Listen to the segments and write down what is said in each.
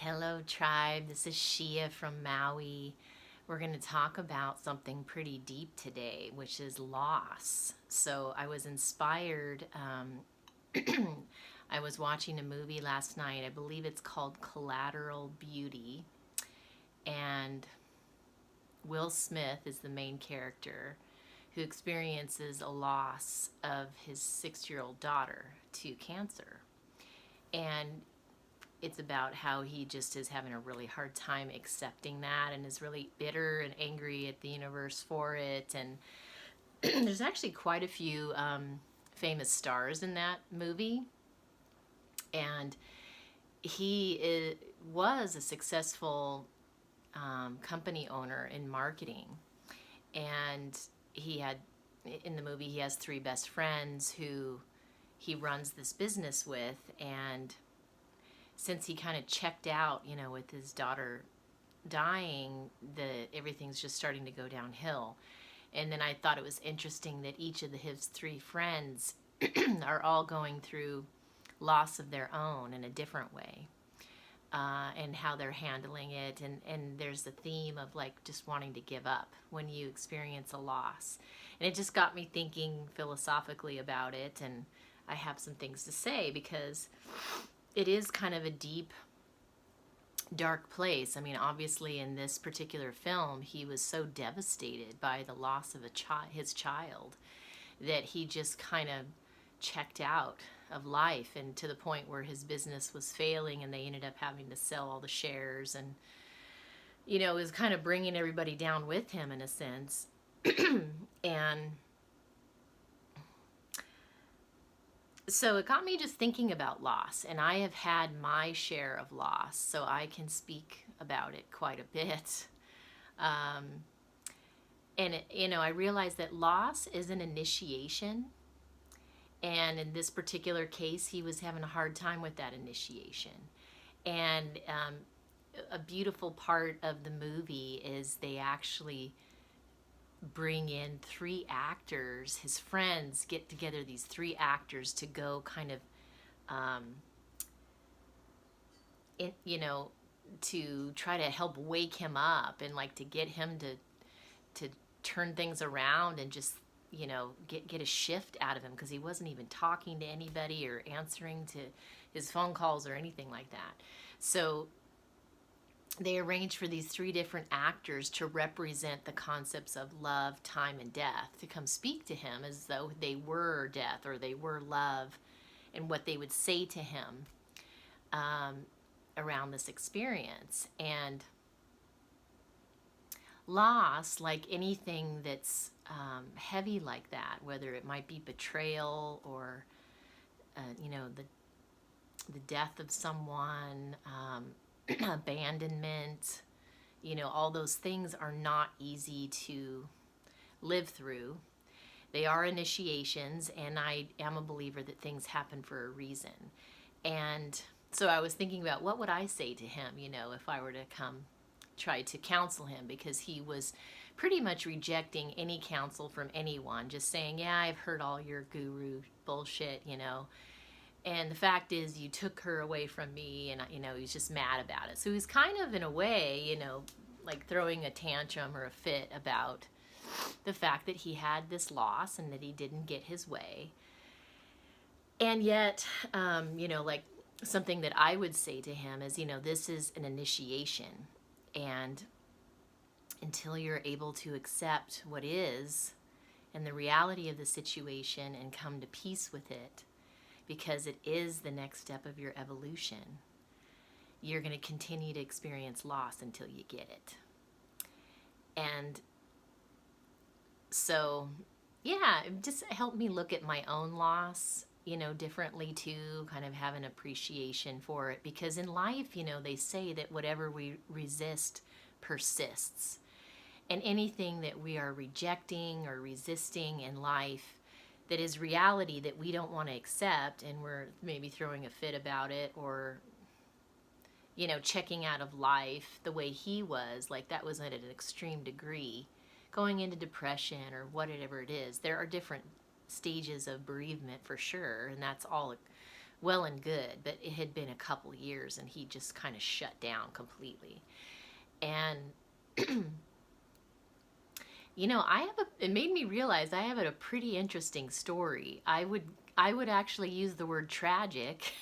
Hello, tribe. This is Sheea from Maui. We're going to talk about something pretty deep today, which is loss. So, I was inspired. I was watching a movie last night. I believe it's called Collateral Beauty. And Will Smith is the main character who experiences a loss of his 6-year-old daughter to cancer. And it's about how he just is having a really hard time accepting that and is really bitter and angry at the universe for it. And there's actually quite a few famous stars in that movie. And was a successful company owner in marketing. And in the movie, he has 3 best friends who he runs this business with. And since he kind of checked out, with his daughter dying, everything's just starting to go downhill. And then I thought it was interesting that each of his 3 friends are all going through loss of their own in a different way, and how they're handling it. And there's the theme of like just wanting to give up when you experience a loss. And it just got me thinking philosophically about it. And I have some things to say because it is kind of a deep, dark place. I mean, obviously in this particular film, he was so devastated by the loss of his child that he just kind of checked out of life, and to the point where his business was failing and they ended up having to sell all the shares, and it was kind of bringing everybody down with him in a sense. And so it got me just thinking about loss, and I have had my share of loss, so I can speak about it quite a bit. I realized that loss is an initiation, and in this particular case, he was having a hard time with that initiation. And a beautiful part of the movie is they actually bring in 3 actors. His friends get together these 3 actors to go kind of to try to help wake him up, and like to get him to turn things around and just get a shift out of him, because he wasn't even talking to anybody or answering to his phone calls or anything like that. So they arranged for these 3 different actors to represent the concepts of love, time, and death, to come speak to him as though they were death or they were love, and what they would say to him around this experience. And loss, like anything that's heavy like that, whether it might be betrayal or the death of someone, abandonment, all those things are not easy to live through. They are initiations, and I am a believer that things happen for a reason. And so I was thinking about, what would I say to him, if I were to come try to counsel him, because he was pretty much rejecting any counsel from anyone, just saying, yeah, I've heard all your guru bullshit, and the fact is you took her away from me. And he's just mad about it. So he's kind of, in a way, like throwing a tantrum or a fit about the fact that he had this loss and that he didn't get his way. And yet, like something that I would say to him is, this is an initiation. And until you're able to accept what is and the reality of the situation and come to peace with it, because it is the next step of your evolution, you're going to continue to experience loss until you get it. And so, yeah, it just helped me look at my own loss, differently too, kind of have an appreciation for it. Because in life, they say that whatever we resist persists. And anything that we are rejecting or resisting in life that is reality that we don't want to accept, and we're maybe throwing a fit about it, or checking out of life the way he was, like that was at an extreme degree, going into depression or whatever it is. There are different stages of bereavement for sure, and that's all well and good, but it had been a couple years and he just kind of shut down completely. And you know, it made me realize I have a pretty interesting story. I would actually use the word tragic.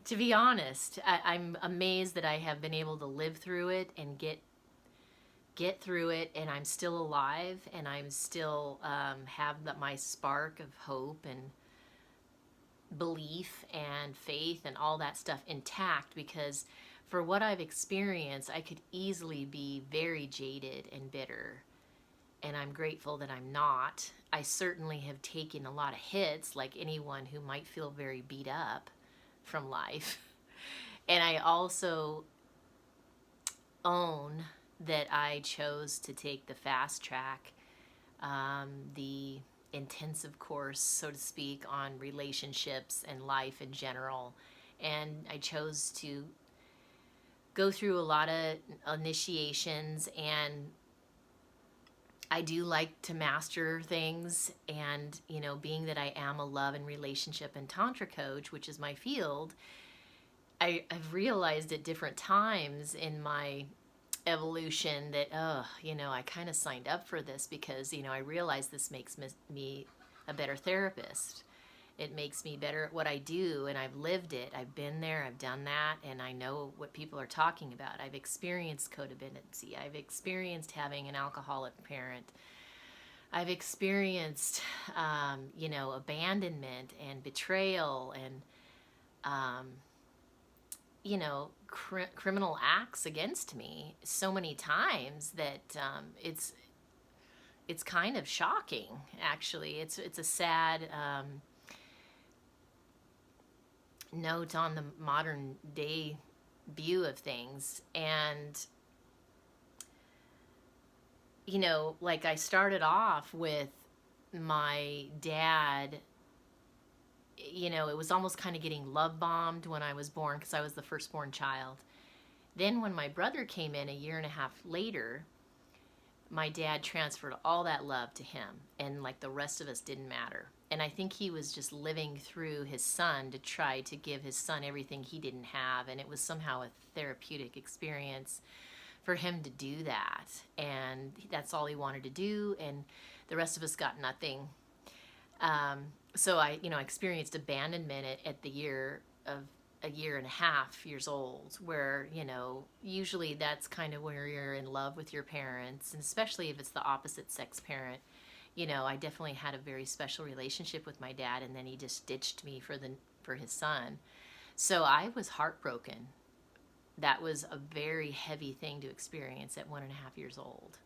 To be honest, I'm amazed that I have been able to live through it and get through it, and I'm still alive, and I'm still have my spark of hope and belief and faith and all that stuff intact, because for what I've experienced, I could easily be very jaded and bitter, and I'm grateful that I'm not. I certainly have taken a lot of hits, like anyone who might feel very beat up from life. And I also own that I chose to take the fast track, the intensive course, so to speak, on relationships and life in general. And I chose to go through a lot of initiations, and I do like to master things. And, you know, being that I am a love and relationship and Tantra coach, which is my field, I've realized at different times in my evolution that, you know, I kind of signed up for this because, you know, I realize this makes me a better therapist. It makes me better at what I do, and I've lived it. I've been there, I've done that, and I know what people are talking about. I've experienced codependency. I've experienced having an alcoholic parent. I've experienced, you know, abandonment and betrayal and, you know, criminal acts against me so many times that it's kind of shocking. Actually, it's a sad note on the modern day view of things. And you know, like, I started off with my dad. You know, it was almost kind of getting love bombed when I was born because I was the firstborn child. Then when my brother came in a year and a half later, my dad transferred all that love to him, and like the rest of us didn't matter. And I think he was just living through his son to try to give his son everything he didn't have, and it was somehow a therapeutic experience for him to do that. And that's all he wanted to do, and the rest of us got nothing. So I, you know, experienced abandonment at the year of a year and a half years old, where, you know, usually that's kind of where you're in love with your parents, and especially if it's the opposite sex parent. You know, I definitely had a very special relationship with my dad, and then he just ditched me for his son. So I was heartbroken. That was a very heavy thing to experience at 1.5 years old.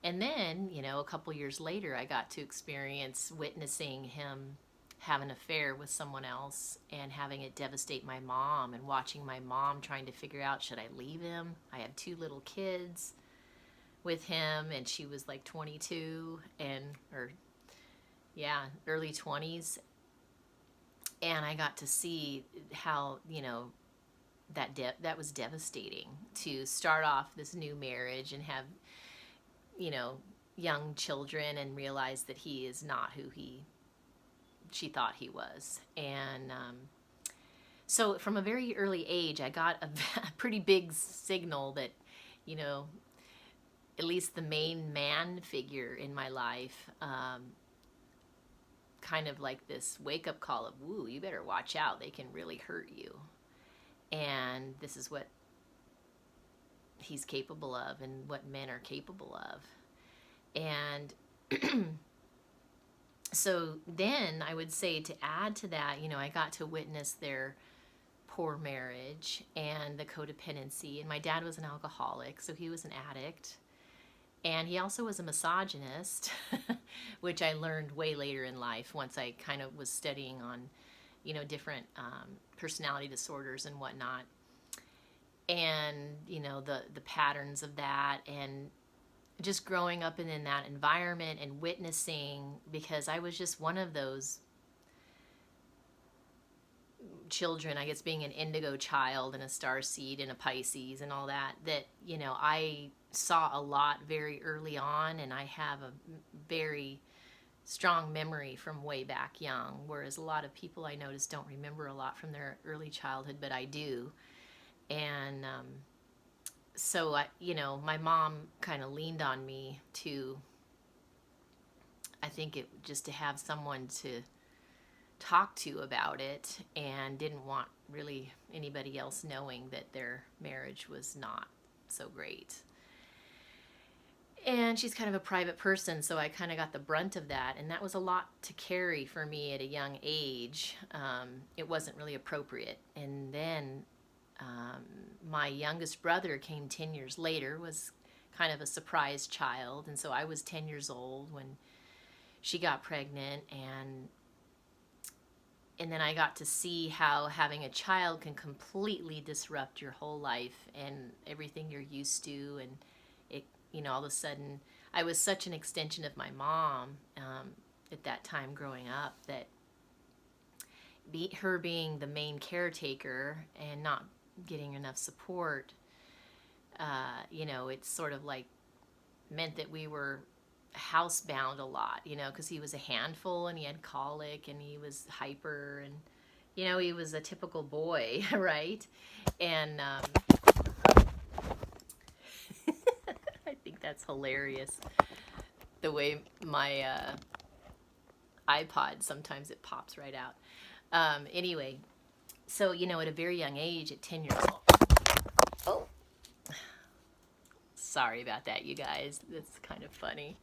And then, you know, a couple years later, I got to experience witnessing him have an affair with someone else and having it devastate my mom, and watching my mom trying to figure out, should I leave him? I have 2 little kids with him, and she was like 22 or early 20s. And I got to see how, you know, that was devastating, to start off this new marriage and have, you know, young children, and realize that he is not who she thought he was. And so from a very early age, I got a pretty big signal that, you know, at least the main man figure in my life, kind of like this wake-up call of, woo, you better watch out, they can really hurt you. And this is what he's capable of, and what men are capable of. And so then I would say, to add to that, you know, I got to witness their poor marriage and the codependency. And my dad was an alcoholic, so he was an addict. And he also was a misogynist, which I learned way later in life, once I kind of was studying on, you know, different personality disorders and whatnot. And, you know, the patterns of that, and just growing up in that environment and witnessing, because I was just one of those children, I guess, being an indigo child and a starseed and a Pisces and all that, you know, I saw a lot very early on, and I have a very strong memory from way back young, whereas a lot of people I notice don't remember a lot from their early childhood, but I do. And so my mom kind of leaned on me to, I think it just to have someone to talk to about it, and didn't want really anybody else knowing that their marriage was not so great. And she's kind of a private person, so I kind of got the brunt of that, and that was a lot to carry for me at a young age. It wasn't really appropriate. And then my youngest brother came 10 years later, was kind of a surprise child, and so I was 10 years old when she got pregnant, and then I got to see how having a child can completely disrupt your whole life and everything you're used to. And it, all of a sudden, I was such an extension of my mom at that time growing up, that her being the main caretaker and not getting enough support, it's sort of like meant that we were housebound a lot, because he was a handful and he had colic and he was hyper, and he was a typical boy, right? And I think that's hilarious, the way my iPod, sometimes it pops right out. Anyway, so at a very young age, at 10 years old, oh, sorry about that, you guys, that's kind of funny.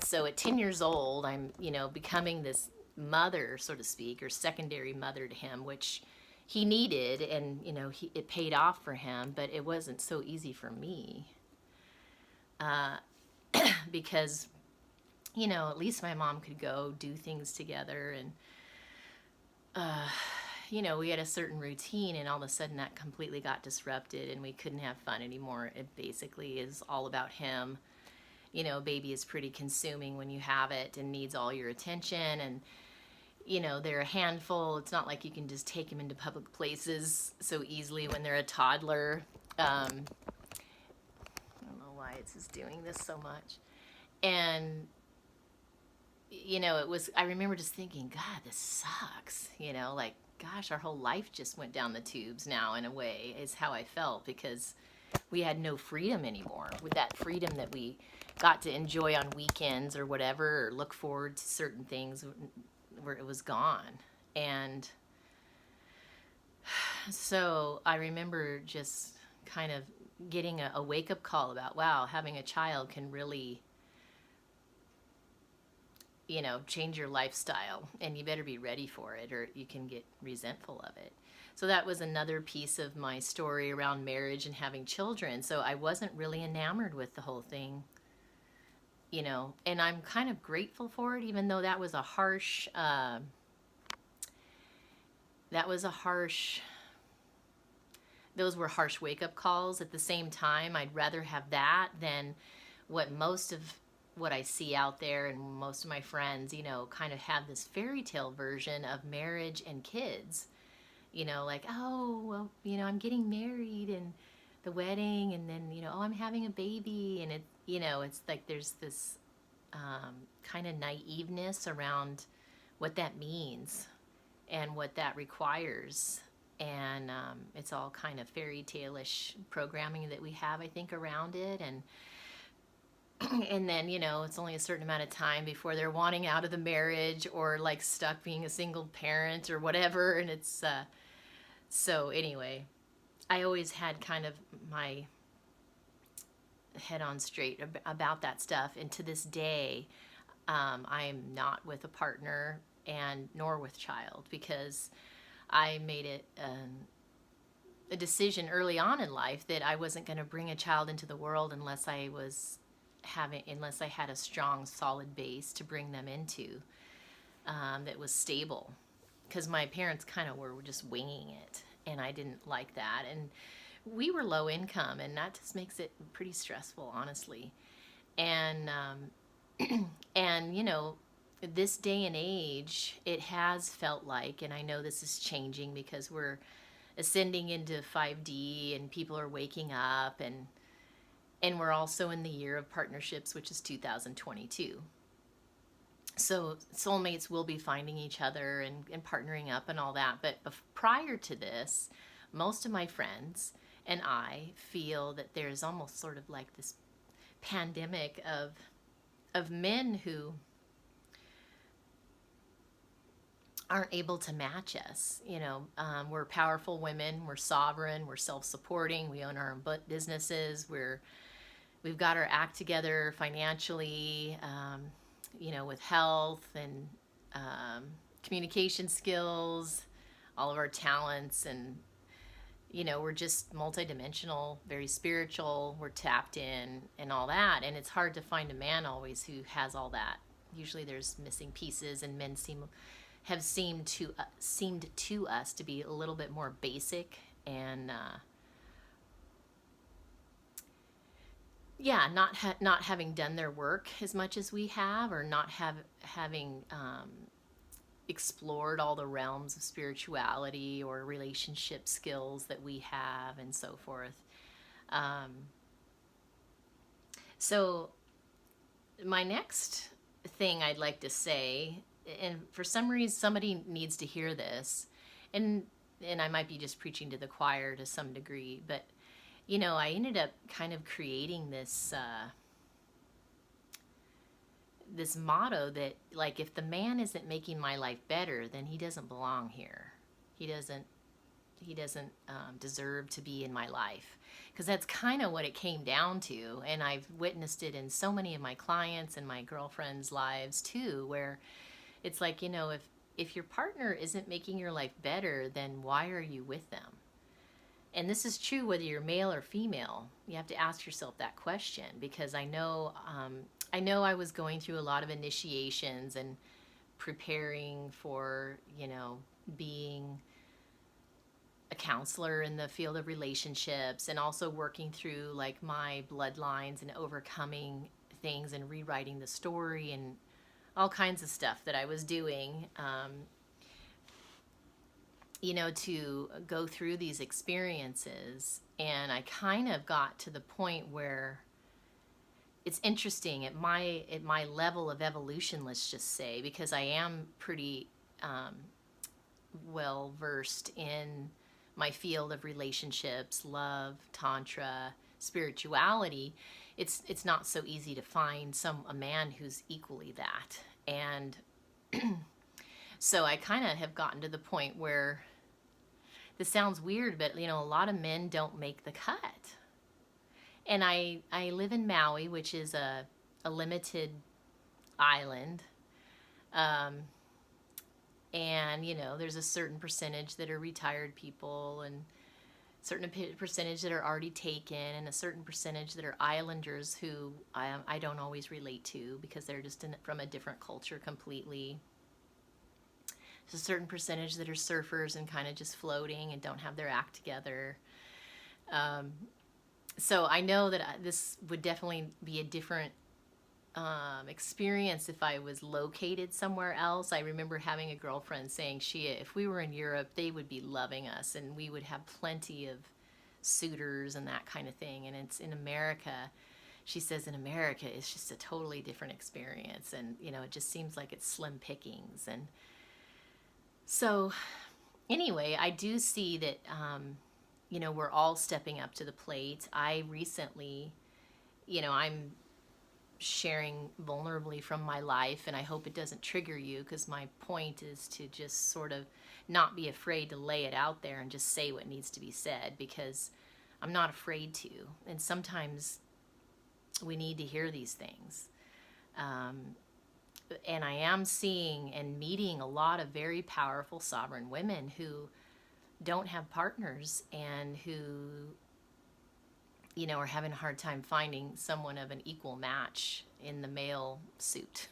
So at 10 years old, I'm, becoming this mother, so to speak, or secondary mother to him, which he needed, and, it paid off for him, but it wasn't so easy for me. Because, at least my mom could go do things together, and, we had a certain routine, and all of a sudden that completely got disrupted, and we couldn't have fun anymore. It basically is all about him. Baby is pretty consuming when you have it and needs all your attention, and they're a handful. It's not like you can just take them into public places so easily when they're a toddler. I don't know why it's just doing this so much. And I remember just thinking, God, this sucks. Like, gosh, our whole life just went down the tubes now, in a way, is how I felt, because we had no freedom anymore. With that freedom that we got to enjoy on weekends or whatever, or look forward to certain things, where it was gone. And so I remember just kind of getting a wake-up call about, wow, having a child can really, change your lifestyle, and you better be ready for it, or you can get resentful of it. So that was another piece of my story around marriage and having children. So I wasn't really enamored with the whole thing, and I'm kind of grateful for it, even though that was a harsh, those were harsh wake-up calls. At the same time, I'd rather have that than what I see out there, and most of my friends, kind of have this fairy tale version of marriage and kids. Like, oh, well, I'm getting married, and the wedding, and then, oh, I'm having a baby, and it, it's like there's this kind of naiveness around what that means and what that requires. And it's all kind of fairy tale-ish programming that we have, I think, around it. And then, it's only a certain amount of time before they're wanting out of the marriage, or like stuck being a single parent or whatever. And it's, so anyway, I always had kind of my head on straight about that stuff. And to this day, I am not with a partner, and nor with child, because I made it a decision early on in life that I wasn't going to bring a child into the world unless I had a strong, solid base to bring them into, that was stable. Because my parents kind of were just winging it, and I didn't like that. And we were low income, and that just makes it pretty stressful, honestly. And and this day and age, it has felt like, and I know this is changing because we're ascending into 5D, and people are waking up, and And we're also in the year of partnerships, which is 2022. So soulmates will be finding each other and partnering up and all that. But prior to this, most of my friends and I feel that there's almost sort of like this pandemic of men who aren't able to match us. We're powerful women, we're sovereign, we're self-supporting, we own our own businesses, we've got our act together financially, with health and communication skills, all of our talents, and we're just multidimensional, very spiritual, we're tapped in and all that. And it's hard to find a man always who has all that. Usually there's missing pieces, and men have seemed to us to be a little bit more basic and not having done their work as much as we have, or not having explored all the realms of spirituality or relationship skills that we have, and so forth. So my next thing I'd like to say, and for some reason somebody needs to hear this, and I might be just preaching to the choir to some degree, but I ended up kind of creating this this motto that, like, if the man isn't making my life better, then he doesn't belong here. He doesn't deserve to be in my life, because that's kind of what it came down to. And I've witnessed it in so many of my clients and my girlfriends' lives too, where it's like, if your partner isn't making your life better, then why are you with them? And this is true whether you're male or female. You have to ask yourself that question, because I know I was going through a lot of initiations and preparing for, being a counselor in the field of relationships, and also working through like my bloodlines and overcoming things and rewriting the story and all kinds of stuff that I was doing. To go through these experiences. And I kind of got to the point where it's interesting at my level of evolution, let's just say, because I am pretty well versed in my field of relationships, love, Tantra, spirituality. It's not so easy to find a man who's equally that. And so I kind of have gotten to the point where, this sounds weird, but a lot of men don't make the cut. And I live in Maui, which is a limited island. And there's a certain percentage that are retired people, and a certain percentage that are already taken, and a certain percentage that are islanders who I don't always relate to, because they're just from a different culture completely. There's a certain percentage that are surfers and kind of just floating and don't have their act together. So I know that this would definitely be a different experience if I was located somewhere else. I remember having a girlfriend saying, Sheea, if we were in Europe, they would be loving us, and we would have plenty of suitors and that kind of thing. And it's in America. She says in America, it's just a totally different experience. And, it just seems like it's slim pickings. And so anyway, I do see that, we're all stepping up to the plate. I recently, I'm sharing vulnerably from my life, and I hope it doesn't trigger you, because my point is to just sort of not be afraid to lay it out there and just say what needs to be said, because I'm not afraid to. And sometimes we need to hear these things. And I am seeing and meeting a lot of very powerful sovereign women who don't have partners, and who, are having a hard time finding someone of an equal match in the male suit.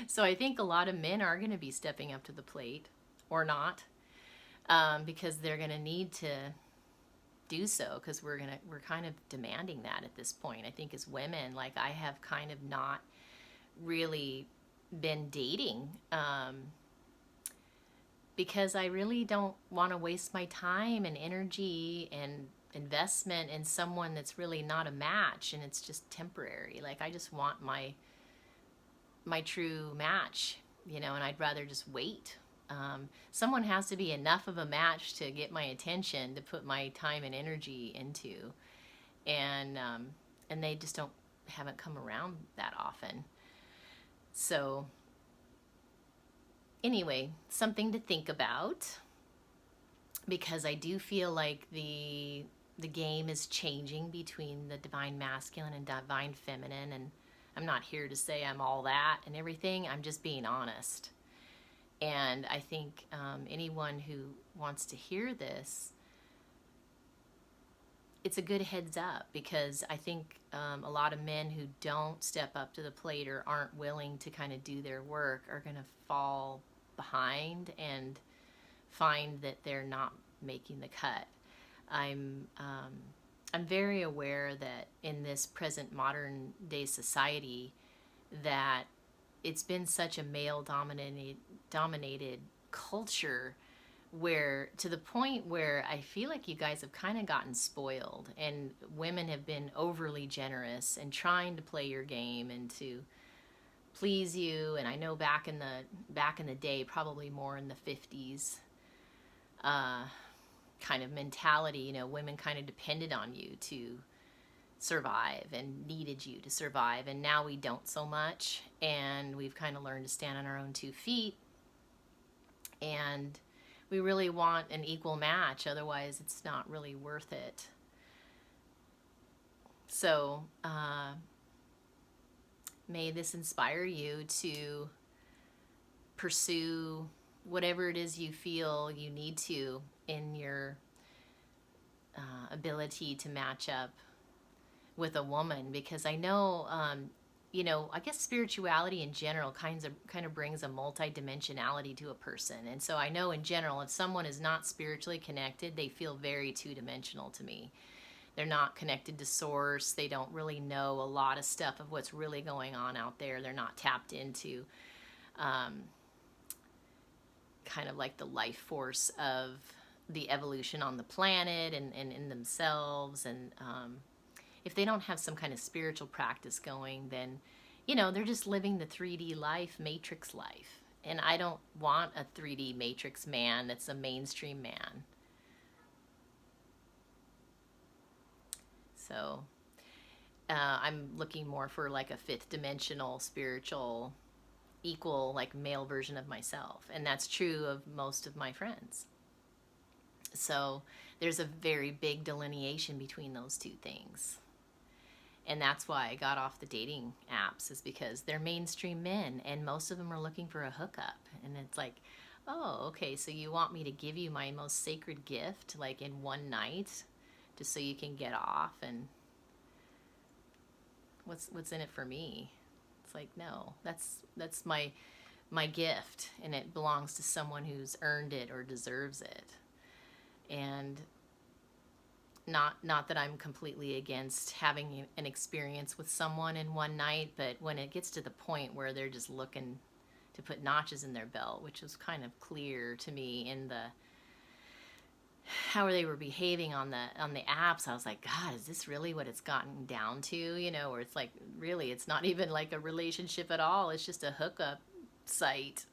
So I think a lot of men are going to be stepping up to the plate, or not, because they're going to need to do so, because we're kind of demanding that at this point. I think as women, like, I have kind of not really been dating, because I really don't want to waste my time and energy, and investment in someone that's really not a match, and it's just temporary. Like, I just want my true match, you know, and I'd rather just wait. Someone has to be enough of a match to get my attention, to put my time and energy into, and they just haven't come around that often. So anyway, something to think about, because I do feel like the game is changing between the divine masculine and divine feminine, and I'm not here to say I'm all that and everything. I'm just being honest. And I think anyone who wants to hear this, it's a good heads up, because I think a lot of men who don't step up to the plate or aren't willing to kind of do their work are going to fall behind and find that they're not making the cut. I'm very aware that in this present modern day society, that it's been such a male dominated culture, where to the point where I feel like you guys have kind of gotten spoiled, and women have been overly generous and trying to play your game and to please you. And I know back in the day, probably more in the 50s, kind of mentality, you know, women kind of depended on you to survive and needed you to survive. And now we don't so much, and we've kind of learned to stand on our own 2 feet, and we really want an equal match, otherwise it's not really worth it. So may this inspire you to pursue whatever it is you feel you need to in your ability to match up with a woman, because I know, you know, I guess spirituality in general kind of brings a multidimensionality to a person. And so I know in general, if someone is not spiritually connected, they feel very two-dimensional to me. They're not connected to source. They don't really know a lot of stuff of what's really going on out there. They're not tapped into kind of like the life force of the evolution on the planet and in themselves. And if they don't have some kind of spiritual practice going, then, you know, they're just living the 3D life, matrix life. And I don't want a 3D matrix man that's a mainstream man. So I'm looking more for like a 5th dimensional spiritual equal, like male version of myself. And that's true of most of my friends. So there's a very big delineation between those 2 things. And that's why I got off the dating apps, is because they're mainstream men, and most of them are looking for a hookup. And it's like, oh, okay, so you want me to give you my most sacred gift, like in one night, just so you can get off? And what's in it for me? It's like, no, that's my gift, and it belongs to someone who's earned it or deserves it. And not that I'm completely against having an experience with someone in one night, but when it gets to the point where they're just looking to put notches in their belt, which was kind of clear to me in how they were behaving on the apps, I was like, God, is this really what it's gotten down to? You know, where it's like, really, it's not even like a relationship at all. It's just a hookup site,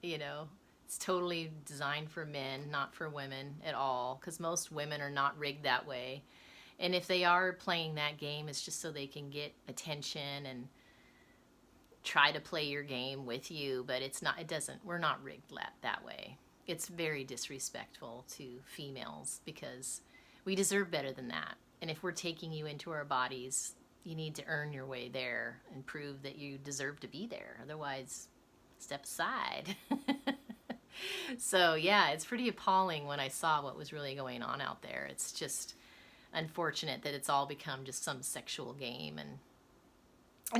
you know. It's totally designed for men, not for women at all, because most women are not rigged that way. And if they are playing that game, it's just so they can get attention and try to play your game with you, but we're not rigged that way. It's very disrespectful to females, because we deserve better than that. And if we're taking you into our bodies, you need to earn your way there and prove that you deserve to be there. Otherwise, step aside. So yeah, it's pretty appalling when I saw what was really going on out there. It's just unfortunate that it's all become just some sexual game, and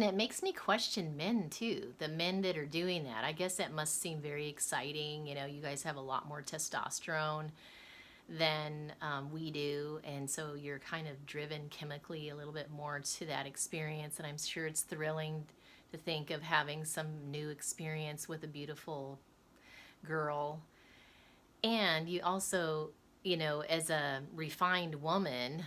it makes me question men too. The men that are doing that, I guess that must seem very exciting. You know, you guys have a lot more testosterone than we do, and so you're kind of driven chemically a little bit more to that experience. And I'm sure it's thrilling to think of having some new experience with a beautiful girl. And you also as a refined woman,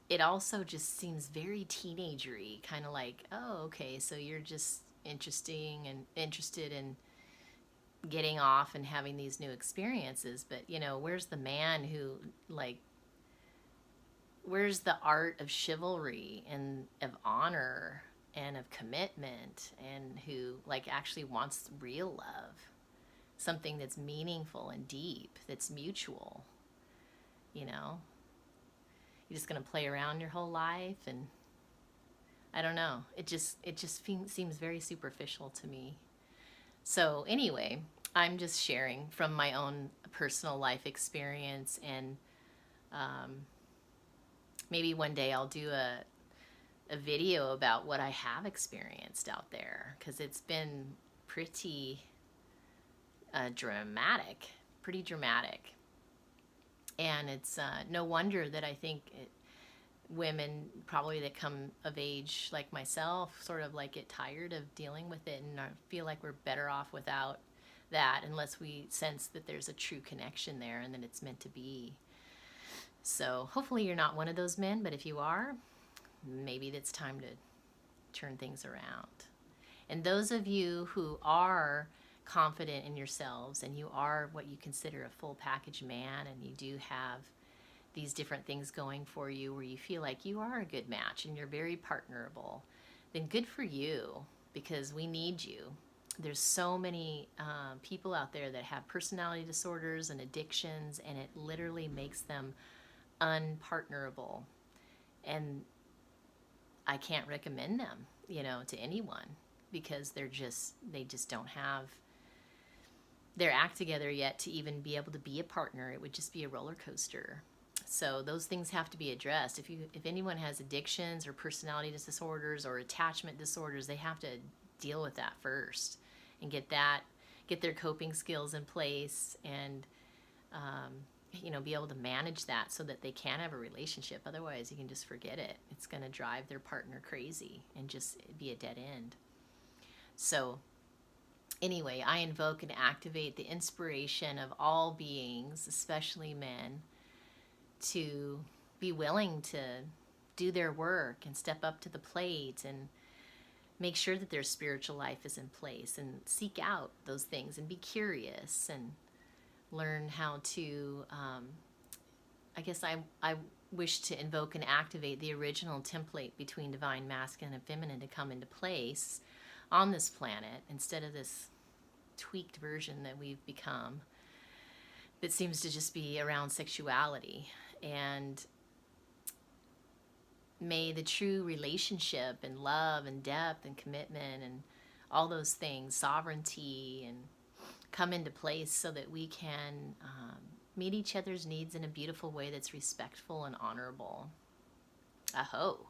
it also just seems very teenagery, kind of like, oh, okay, so you're just interested in getting off and having these new experiences, but where's the man who, like, where's the art of chivalry and of honor and of commitment, and who, like, actually wants real love, something that's meaningful and deep, that's mutual. You're just going to play around your whole life, and I don't know, it just seems very superficial to me. So anyway, I'm just sharing from my own personal life experience, and maybe one day I'll do a video about what I have experienced out there, because it's been pretty pretty dramatic. And it's no wonder that I think women probably that come of age like myself sort of like get tired of dealing with it, and feel like we're better off without that, unless we sense that there's a true connection there and that it's meant to be. So hopefully you're not one of those men, but if you are, maybe it's time to turn things around. And those of you who are confident in yourselves, and you are what you consider a full package man, and you do have these different things going for you where you feel like you are a good match and you're very partnerable, then good for you, because we need you. There's so many people out there that have personality disorders and addictions, and it literally makes them unpartnerable. And I can't recommend them, to anyone, because they just don't have their act together yet to even be able to be a partner. It would just be a roller coaster. So those things have to be addressed. If anyone has addictions or personality disorders or attachment disorders, they have to deal with that first and get their coping skills in place, and be able to manage that so that they can have a relationship. Otherwise, you can just forget it. It's going to drive their partner crazy and just be a dead end. So anyway, I invoke and activate the inspiration of all beings, especially men, to be willing to do their work and step up to the plate and make sure that their spiritual life is in place, and seek out those things and be curious and learn how to, I guess I wish to invoke and activate the original template between divine masculine and feminine to come into place on this planet, instead of this tweaked version that we've become that seems to just be around sexuality. And may the true relationship and love and depth and commitment and all those things, sovereignty, and come into place so that we can meet each other's needs in a beautiful way that's respectful and honorable. Aho.